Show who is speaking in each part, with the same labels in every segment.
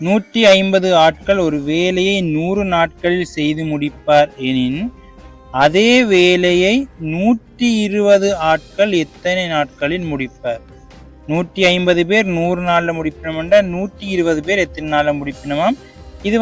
Speaker 1: 150 ஆட்கள் ஒரு வேலையை 100 நாட்களில் செய்து முடிப்பார் எனின் அதே வேலையை 120 ஆட்கள் எத்தனை நாட்களில் முடிப்பார்? 150 பேர் 100 நாளில் முடிப்பினோம்னா 120 பேர் எத்தனை நாளில் முடிப்பினோமாம். இது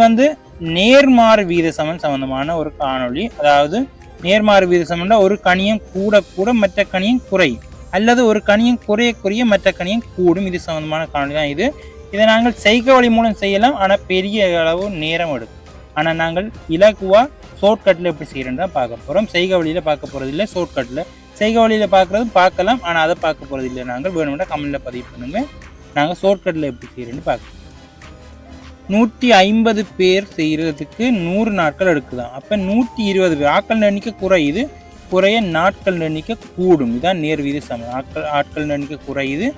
Speaker 1: நேர்மாறு வீத சமன் சம்பந்தமான ஒரு காணொளி. அதாவது நேர்மாறு வீத சமன்டா ஒரு கணியம் கூட கூட மற்ற கணியம் குறையும், அல்லது ஒரு கணியம் குறைய குறைய மற்ற கணியம் கூடும். இது சம்பந்தமான காணொளி தான் இது. இதை நாங்கள் செய்கை வழி மூலம் செய்யலாம், ஆனால் பெரிய அளவு நேரம் எடுக்கும். ஆனால் நாங்கள் இலகுவா ஷார்ட்கட்டில் எப்படி செய்யறோன்னு தான் பார்க்க போகிறோம். செய்கை வழியில் பார்க்க போகிறது இல்லை, ஷார்ட்கட்டில். செய்கை வழியில் பார்க்குறதும் பார்க்கலாம், ஆனால் அதை பார்க்க போகிறது இல்லை. நாங்கள் வேணும்னா கமெண்ட்டில் பதிவு பண்ணுங்க. நாங்கள் ஷார்ட்கட்டில் எப்படி செய்கிறோன்னு பார்க்கலாம். 150 பேர் செய்கிறதுக்கு 100 நாட்கள் எடுக்குதான். அப்போ 120 பேர் ஆட்கள் எண்ணிக்கை குறையுது, குறைய நாட்கள் எண்ணிக்கை கூடும். இதுதான் நேர்வீத சமன். ஆட்கள் எண்ணிக்கை குறையுது,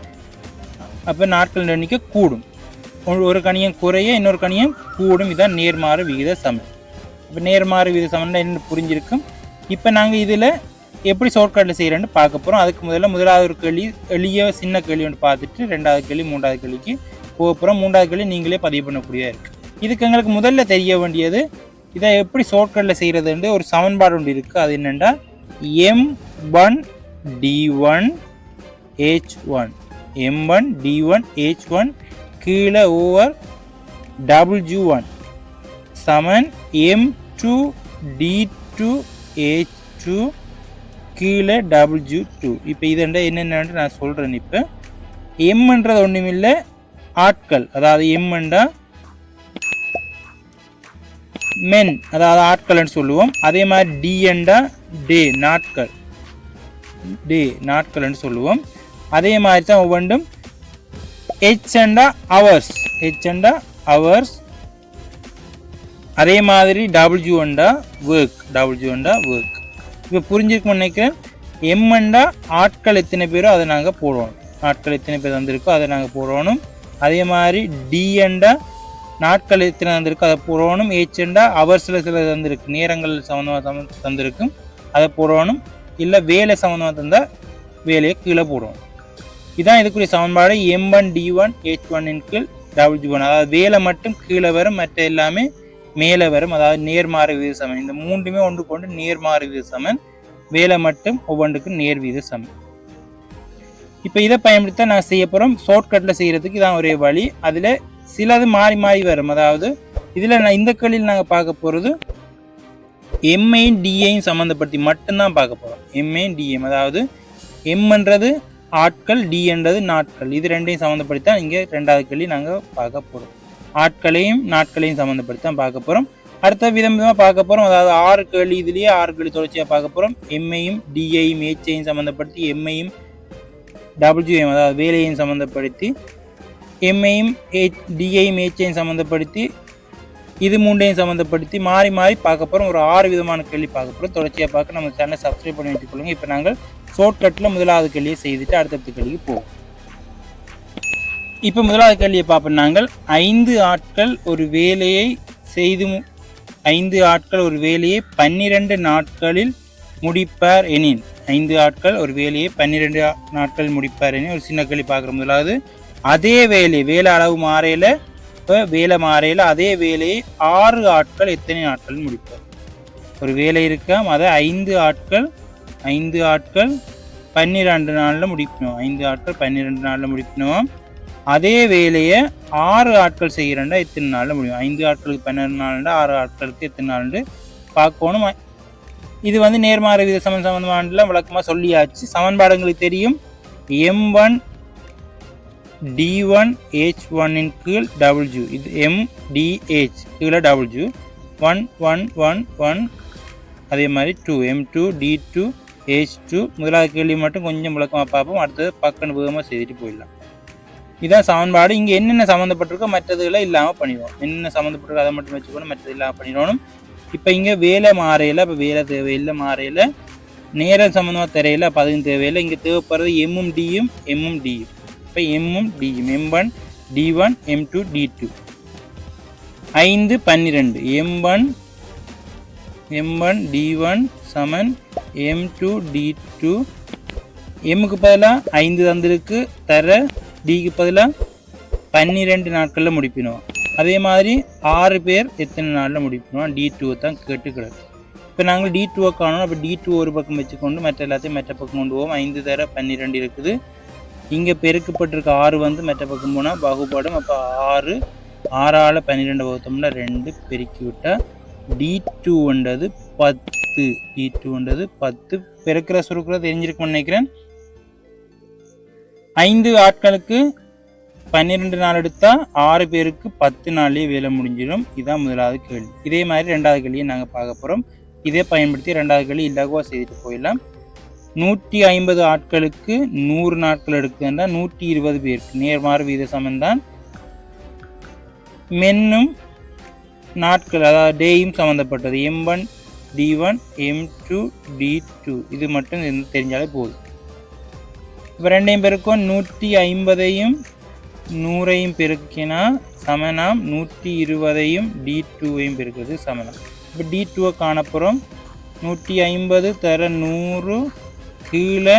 Speaker 1: அப்போ நாட்கள் எண்ணிக்கை கூடும். ஒரு கணியம் குறைய இன்னொரு கணியம் கூடும். இதுதான் நேர்மாறு விகித சமன். இப்போ நேர்மாறு விகித சமன் என்ன புரிஞ்சிருக்கும். இப்போ நாங்கள் இதில் எப்படி ஷார்ட்கட்டில் செய்கிறேன்னு பார்க்க போகிறோம். அதுக்கு முதலாவது ஒரு கேள்வி, எளிய சின்ன கேள்வி ஒன்று பார்த்துட்டு 2வது கேள்வி 3வது கேள்விக்கு போக போகிறோம். 3வது கேள்வி நீங்களே பதிவு பண்ணக்கூடியதாக இருக்குது. இதுக்கு எங்களுக்கு முதல்ல தெரிய வேண்டியது இதை எப்படி ஷார்ட்கட்டில் செய்கிறதுன்ற ஒரு சமன்பாடு ஒன்று இருக்குது. அது என்னென்னா M1 D1 H1 M1 D1 H1 கீழே ஓவர் W1 சமன் M2 D2 H2 கீழே W2. இப்போ இதெண்டா என்னென்னு நான் சொல்கிறேன். இப்போ எம்ன்றது ஒன்றுமில்லை, ஆட்கள். அதாவது எம்ன்றா மென், அதாவது ஆட்கள்னு சொல்லுவோம். அதே மாதிரி டி என்றா டே, நாட்கள், டே நாட்கள்னு சொல்லுவோம். அதே மாதிரி தான் ஒவ்வொன்றும் ஹெச் என்றா அவர்ஸ், ஹெச் என்றா அவர்ஸ். அதே மாதிரி டபிள்யூ என்றா ஒர்க், டபிள்யூ என்றா ஒர்க். இப்போ புரிஞ்சிருக்கும்னு நினைக்கிறேன். எம்ன்றா ஆட்கள் எத்தனை பேரோ அதை நாங்கள் போடணும், ஆட்கள் எத்தனை பேர் வந்திருக்கோ அதை நாங்கள் போடணும். அதே மாதிரி டி என்றா நாட்கள் எத்தனை வந்திருக்கோ அதை போடணும். ஹெச்ண்டா அவர்ஸில் சில தந்திருக்கு, நேரங்கள் சம்மந்தமாக தந்திருக்கும், அதை போடணும். இல்லை வேலை சம்மந்தமாக தந்தால் வேலையை கீழே போடணும். இதுதான் இதுக்குரிய சமன்பாடு. M1 D1 H1 கீழ் W1. அதாவது வேலை மட்டும் கீழே வரும், மற்ற எல்லாமே மேலே வரும். அதாவது நேர்மாறு வீத சமன். இந்த மூன்றுமே ஒன்று கொண்டு நேர்மாறு வீத சமன். வேலை மட்டும் ஒவ்வொன்றுக்கு நேர் வீத சமன். இப்போ இதை பயன்படுத்த நான் செய்ய போகிறோம். ஷார்ட்கட்டில் செய்கிறதுக்கு இதான் ஒரே வழி. அதில் சிலது மாறி மாறி வரும். அதாவது இதில் நான் இந்த கேள்வியில் நாங்கள் பார்க்க போகிறது எம்ஐயும் டிஐயும் சம்மந்தப்படுத்தி மட்டும்தான் பார்க்க போகிறோம். எம்ஐயும் டிஎம், அதாவது எம்ன்றது ஆட்கள், டி என்றது நாட்கள். இது ரெண்டையும் சம்மந்தப்படுத்தி தான் இங்கே 2வது கேள்வி நாங்கள் பார்க்க போகிறோம். ஆட்களையும் நாட்களையும் சம்மந்தப்படுத்தி தான் பார்க்க போகிறோம். அடுத்த விதமாக பார்க்க போகிறோம். அதாவது 6 கேள்வி, இதுலேயே 6 கேள்வி தொடர்ச்சியாக பார்க்க போகிறோம். எம்ஐயும் டிஐயும் ஹெச்ஐயும் சம்மந்தப்படுத்தி, எம்ஐயும் டபிள்யூஎம் அதாவது வேலையையும் சம்மந்தப்படுத்தி, எம்ஐயும் டிஐயும் ஹெச்ஐயும் சம்மந்தப்படுத்தி, இது மூண்டையும் சம்மந்தப்படுத்தி மாறி மாறி பார்க்க போகிறோம். ஒரு 6 விதமான கேள்வி பார்க்க போகிறோம். தொடர்ச்சியாக பார்க்க நம்ம சேனலை சப்ஸ்கிரைப் பண்ணி வச்சுக்கொள்ளுங்க. இப்போ நாங்கள் ஷார்ட்கட்டில் முதலாவது கேள்வியை செய்துட்டு அடுத்தடுத்த கேள்விக்கு போவோம். இப்போ முதலாவது கேள்வியை பார்ப்போம். நாங்கள் 5 ஆட்கள் ஒரு வேலையை 12 நாட்களில் முடிப்பார் எனின், 5 ஆட்கள் ஒரு வேலையை 12 நாட்களில் முடிப்பார் எனின் ஒரு சின்ன கேள்வி பார்க்குற. முதலாவது அதே வேலை அளவு மாறையில், இப்போ வேலை மாறையில் அதே வேலையை 6 ஆட்கள் எத்தனை நாட்களில் முடிப்பார்? ஒரு வேலை இருக்காம், அதை 5 ஆட்கள் 12 நாளில் முடிக்கணும். 5 ஆட்கள் 12 நாளில் முடிக்கணும். அதே வேலையை 6 ஆட்கள் செய்கிறேன்டா எத்தனை நாளில் முடியும்? 5 ஆட்களுக்கு 12 நாள்டா 6 ஆட்களுக்கு எத்தனை நாள்னு பார்க்கணும். இது நேர்மாறு வித சமன் சம்பந்தமானலாம் விளக்கமாக சொல்லியாச்சு. சமன்பாடுங்களுக்கு தெரியும். M1 D1 H1 கீழ் W, இது MDH கீழே W 1 1 1 1. அதே மாதிரி 2 M2 D2 H2. முதலாவது கேள்வி மட்டும் கொஞ்சம் விளக்கமாக பார்ப்போம். அடுத்தது பக்கம் வேகமாக செய்துட்டு போயிடலாம். இதுதான் சமன்பாடு. இங்கே என்னென்ன சம்மந்தப்பட்டிருக்கோ மற்றதுகளை இல்லாமல் பண்ணிடுவோம். என்னென்ன சம்மந்தப்பட்டிருக்கோ அதை மட்டும் வச்சுக்கணும், மற்றது இல்லாமல் பண்ணிடணும். இப்போ இங்கே வேலை மாறையில், இப்போ வேலை தேவையில்லை மாறையில், நேரம் சம்மந்தமாக தெரியல, அப்போ அதுவும் தேவையில்லை. இங்கே தேவைப்படுறது எம்மும் டியும். இப்போ எம்மும் டியும் M1 D1 M2 D2 5 12 M1 D1 சமன் M2 D2. எம்முக்கு பதிலாக 5 தந்திருக்கு தர, டிக்கு பதிலாக 12 நாட்களில் முடிப்பினோம். அதே மாதிரி 6 பேர் எத்தனை நாளில் முடிக்கணும் D2 தான் கேட்டு கிடக்கு. இப்போ நாங்கள் D2 காணணும். அப்போ D2 ஒரு பக்கம் வச்சுக்கொண்டு மற்ற எல்லாத்தையும் மற்ற பக்கம் கொண்டு போவோம். 5 தர 12 இருக்குது. இங்கே பெருக்கப்பட்டிருக்க 6 வந்து மற்ற பக்கம் போனால் பாகுபாடும். அப்போ 6 6ஆல் 12 வகுத்தோம்னா 2 பெருக்கி விட்டால் D2ன்றது 10. D2ன்றது 10. பெருக்கிற சுருக்கிற தெரிஞ்சிருக்கும்னு நினைக்கிறேன். 5 ஆட்களுக்கு 12 நாள் எடுத்தால் 6 பேருக்கு 10 நாள்லேயே வேலை முடிஞ்சிடும். இதுதான் முதலாவது கேள்வி. இதே மாதிரி ரெண்டாவது கேள்வியை நாங்கள் பார்க்க போகிறோம். இதே பயன்படுத்தி ரெண்டாவது கேள்வி இலகுவாக செய்துட்டு போயிடலாம். 150 ஆட்களுக்கு 100 நாட்கள் எடுக்குதுன்னா 120 பேருக்கு நேர்மாறு வீத சமன்தான். மென்னும் நாட்கள் அதாவது டேயும் சம்மந்தப்பட்டது. M1 D1 M2 D2 இது மட்டும் தெரிஞ்சாலே போதும். இப்போ ரெண்டையும் பெருக்கும் 150ஐயும் 100ஐயும் பெருக்கினா சமனாம் 120ஐயும் D2ஐயும் பெருக்கிறது சமனம். இப்போ D2 காணப்புறம் 150 தர 100 கீழே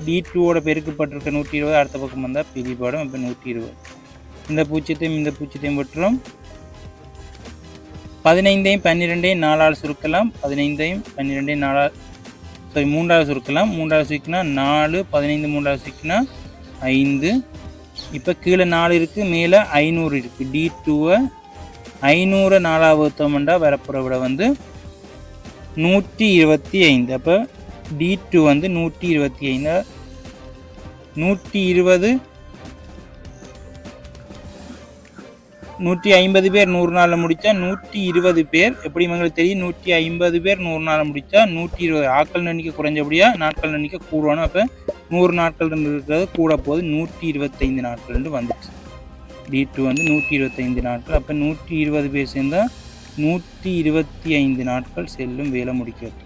Speaker 1: D2ஓட பெருக்கப்பட்டிருக்க 120 அடுத்த பக்கம் வந்தால் பிரிபாடும். இப்போ 120 இந்த பூச்சியத்தையும் விட்டுரும். 15ஐயும் 12ஐயும் 4ஆல் சுருக்கலாம். 15ஐயும் 12ஐயும் 3ஆல் சுருக்கலாம். 3ஆல் சுருக்கினா 4, 15 3ஆல் சுருக்கினா 5. இப்போ கீழே 4 இருக்குது, மேலே 500 இருக்குது. D2 500 4ஆல் வகுத்தோம்னா வரப்புற விட வந்து 125. அப்போ D2 வந்து 125. 150 பேர் 100 நாளில் முடித்தா 120 பேர். எப்படி எங்களுக்கு தெரியும்? 150 பேர் 100 நாளில் முடித்தா 120 ஆட்கள் எண்ணிக்கை குறைஞ்சபடியாக நாட்கள் எண்ணிக்கை கூடணும். அப்போ 100 நாட்கள் இருக்கிறது கூட போது 125 நாட்கள் வந்துச்சு. D2 வந்து 125 நாட்கள். அப்போ 120 பேர் சேர்ந்தால் 125 நாட்கள் செல்லும் வேலை முடிக்கிறது.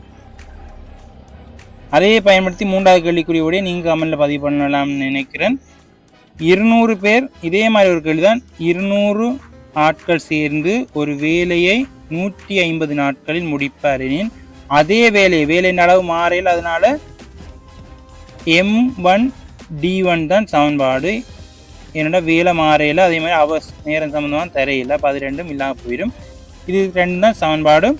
Speaker 1: அதையே பயன்படுத்தி மூன்றாவது கேள்விக்குரிய நீங்கள் கமெண்ட்ல பதிவு பண்ணலாம்னு நினைக்கிறேன். 200 பேர் இதே மாதிரி ஒரு கேள்விதான். 200 ஆட்கள் சேர்ந்து ஒரு வேலையை 150 நாட்களில் முடிப்பார் எனின் அதே வேலையின் அளவு மாறையில், அதனால M1 D1 தான் சமன்பாடு. என்னோட வேலை மாறையில், அதே மாதிரி அவ நேரம் சம்பந்தமாக தரையில். அப்போ அது ரெண்டும் இல்லாமல் போயிடும். இது ரெண்டு தான் சமன்பாடு.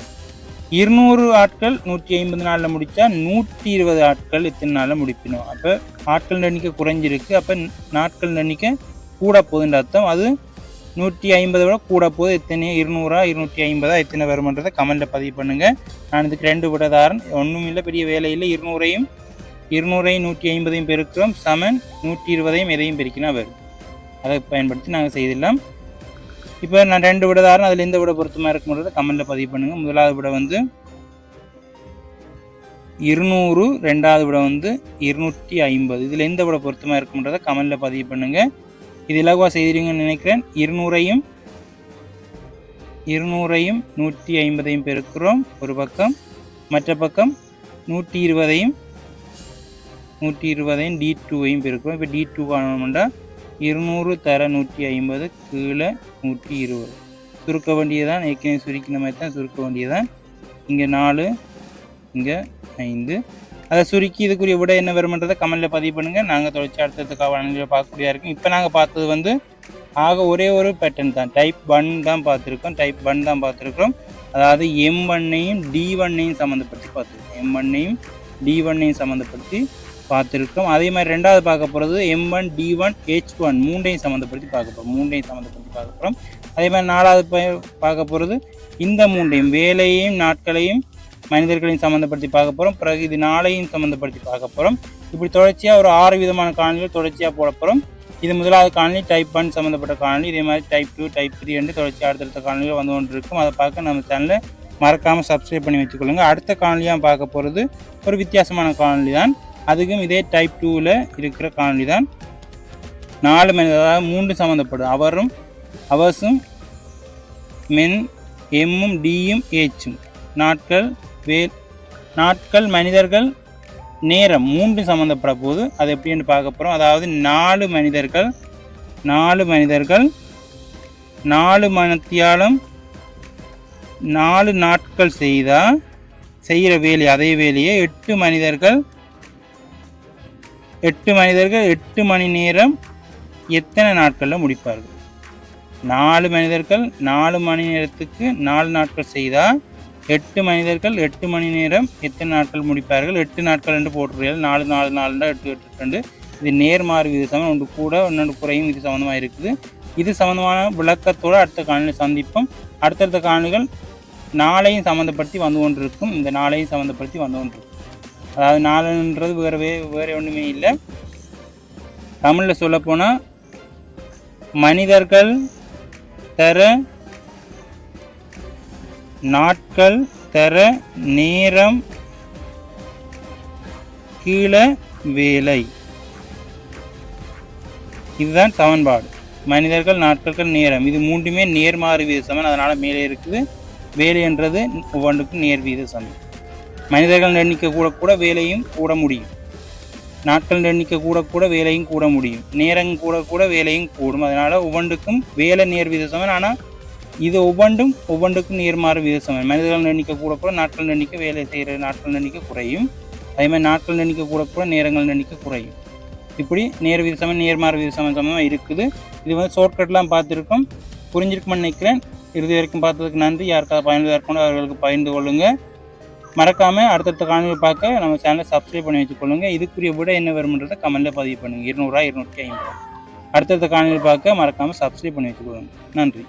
Speaker 1: 200 ஆட்கள் 150 நாளில் முடித்தா 120 ஆட்கள் எத்தனை நாளில் முடிக்கணும். அப்போ ஆட்கள் எண்ணிக்கை குறைஞ்சிருக்கு. அப்போ நாட்கள் எண்ணிக்கை கூட போகுதுன்ற அர்த்தம். அது 150 விட கூட போகுது. எத்தனை 200 250 எத்தனை வருமன்றதை கமெண்ட்டில் பதிவு பண்ணுங்கள். நான் இதுக்கு 2 விடதாரன். ஒன்றும் இல்லை, பெரிய வேலையில் 200ஐயும் 150ஐயும் பெருக்கிறோம் சமன் 120ஐயும் எதையும் பெருக்கினா வரும். அதை பயன்படுத்தி நாங்கள் செய்திடலாம். இப்போ நான் 2 விடதாரன், அதில் எந்த விட பொருத்தமாக இருக்குன்றதை கமெண்ட்டில் பதிவு பண்ணுங்கள். முதலாவது விட வந்து 200, ரெண்டாவது விட வந்து 250. இதில் எந்த விட பொருத்தமாக இருக்குன்றதை கமெண்ட்டில் பதிவு பண்ணுங்கள். இது இலகுவாக செய்திருங்கன்னு நினைக்கிறேன். 200ஐயும் 150ஐயும் பெருக்கிறோம் ஒரு பக்கம், மற்ற பக்கம் 120ஐயும் D2ஐயும் பெருக்கிறோம். இப்போ D2 காணணும்னா 200 தர 150 கீழே 120 சுருக்க வேண்டியதான். ஏற்கனவே சுருக்கின மாதிரி தான் சுருக்க வேண்டியதான். இங்கே 4, இங்கே 5. அதை சுருக்கி இதுக்குரிய விட என்ன வருமன்றதை கமெண்ட்டில் பதிவு பண்ணுங்கள். நாங்கள் தொடர்ச்சி அடுத்ததுக்காக பார்க்கக்கூடியதாக இருக்கும். இப்போ நாங்கள் பார்த்தது வந்து ஆக ஒரே ஒரு பேட்டர்ன் தான். டைப் 1 தான் பார்த்துருக்கோம். அதாவது M1ஐயும் D1ஐயும் சம்மந்தப்படுத்தி பார்த்துருக்கோம். M1ஐயும் D1ஐயும் சம்மந்தப்படுத்தி பார்த்துருக்கோம். அதே மாதிரி ரெண்டாவது பார்க்க போகிறது M1 D1 H1 மூன்றையும் சம்மந்தப்படுத்தி பார்க்க போகிறோம். அதே மாதிரி நாலாவது பார்க்க போகிறது இந்த மூன்றையும் வேலையையும் நாட்களையும் மனிதர்களையும் சம்மந்தப்படுத்தி பார்க்க போகிறோம். பிறகு இது நாளையும் சம்மந்தப்படுத்தி பார்க்க போகிறோம். இப்படி தொடர்ச்சியாக ஒரு 6 விதமான காணொலிகள் தொடர்ச்சியாக போட போகிறோம். இது முதலாவது காணொலி டைப் 1 சம்மந்தப்பட்ட காணொலி. இதே மாதிரி டைப் 2 டைப் 3 என்று தொடர்ச்சி அடுத்தடுத்த காணொலிகள் வந்து கொண்டு இருக்கும். அதை பார்க்க நம்ம சேனலை மறக்காமல் சப்ஸ்கிரைப் பண்ணி வச்சுக்கொள்ளுங்க. அடுத்த காணொலியாக பார்க்க போகிறது ஒரு வித்தியாசமான காணொலி தான். அதுக்கும் இதே டைப் 2ல் இருக்கிற காணொலி தான். 4 மனிதர், அதாவது 3 சம்மந்தப்படும். அவர்ஸும் மென், எம்மும் டியும் ஏச்சும், நாட்கள் மனிதர்கள் நேரம் 3 சம்மந்தப்பட போது அது எப்படின்னு பார்க்க போகிறோம். அதாவது 4 மனிதர்கள் 4 மணித்தியாலம் 4 நாட்கள் செய்கிற வேலை, அதே வேலையை 8 மனிதர்கள் 8 மணி நேரம் எத்தனை நாட்களில் முடிப்பார்கள்? 4 மனிதர்கள் 4 மணி நேரத்துக்கு 4 நாட்கள் செய்தால் 8 மனிதர்கள் 8 மணி நேரம் எத்தனை நாட்கள் முடிப்பார்கள்? 8 நாட்கள் என்று போட்டுருக்கீர்கள். 4 4 4 8 8 2. இது நேர்மாறு விகிதம். ஒன்று கூட ஒன்று குறையும். இது சம்மந்தமாக இருக்குது. இது சம்மந்தமான விளக்கத்தோடு அடுத்த காணொலியில் சந்திப்போம். அடுத்தடுத்த காணொலிகள் நாளையும் சம்மந்தப்படுத்தி வந்து கொண்டிருக்கும். இந்த நாளையும் சம்மந்தப்படுத்தி வந்து கொண்டிருக்கும். அதாவது நாளுன்றது வேறு ஒன்றுமே இல்லை. தமிழில் சொல்லப்போனால் மனிதர்கள் தர நாட்கள் தர நேரம் கீழே வேலை. இதுதான் சமன்பாடு. மனிதர்கள் நாட்கள் நேரம் இது மூன்றுமே நேர்மாறு வீத சமன். அதனால் மேலே இருக்குது. வேலை என்றது ஒவ்வொன்றுக்கும் நேர் வீத சமன். மனிதர்கள் எண்ணிக்கை கூட வேலையும் கூட முடியும். நாட்கள் எண்ணிக்கை கூட வேலையும் கூட முடியும். நேரம் கூட வேலையும் கூடும். அதனால் ஒவ்வொன்றுக்கும் வேலை நேர் வீத சமன். ஆனால் இது ஒவ்வொன்றுக்கும் நேர்மாறு வீத சமன். மனிதர்கள் எண்ணிக்கை கூட நாட்கள் எண்ணிக்கை வேலை செய்கிற நாட்கள் எண்ணிக்கை குறையும். அதே மாதிரி நாட்கள் எண்ணிக்கை கூட நேரங்கள் எண்ணிக்கை குறையும். இப்படி நேர் வீத சமன் நேர்மாறு வீத சமமாக இருக்குது. இது வந்து ஷார்ட்கட்லாம் பார்த்துருக்கோம். புரிஞ்சிருக்குமென்னு நினைக்கிறேன். இறுதி வரைக்கும் பார்த்ததுக்கு நன்றி. யாருக்காவது பயனுள்ளதாக இருக்கணும் அவர்களுக்கு பகிர்ந்து கொள்ளுங்கள். மறக்காமல் அடுத்தடுத்த காணொலியை பார்க்க நம்ம சேனலை சப்ஸ்கிரைப் பண்ணி வச்சுக்கொள்ளுங்கள். இதுக்குரிய விட என்ன வரும்ன்றதை கமெண்ட்டில் பதிவு பண்ணுங்கள். 200 250. அடுத்தடுத்த காணொலியை பார்க்க மறக்காமல் சப்ஸ்கிரைப் பண்ணி வச்சுக்கொள்ளுங்கள். நன்றி.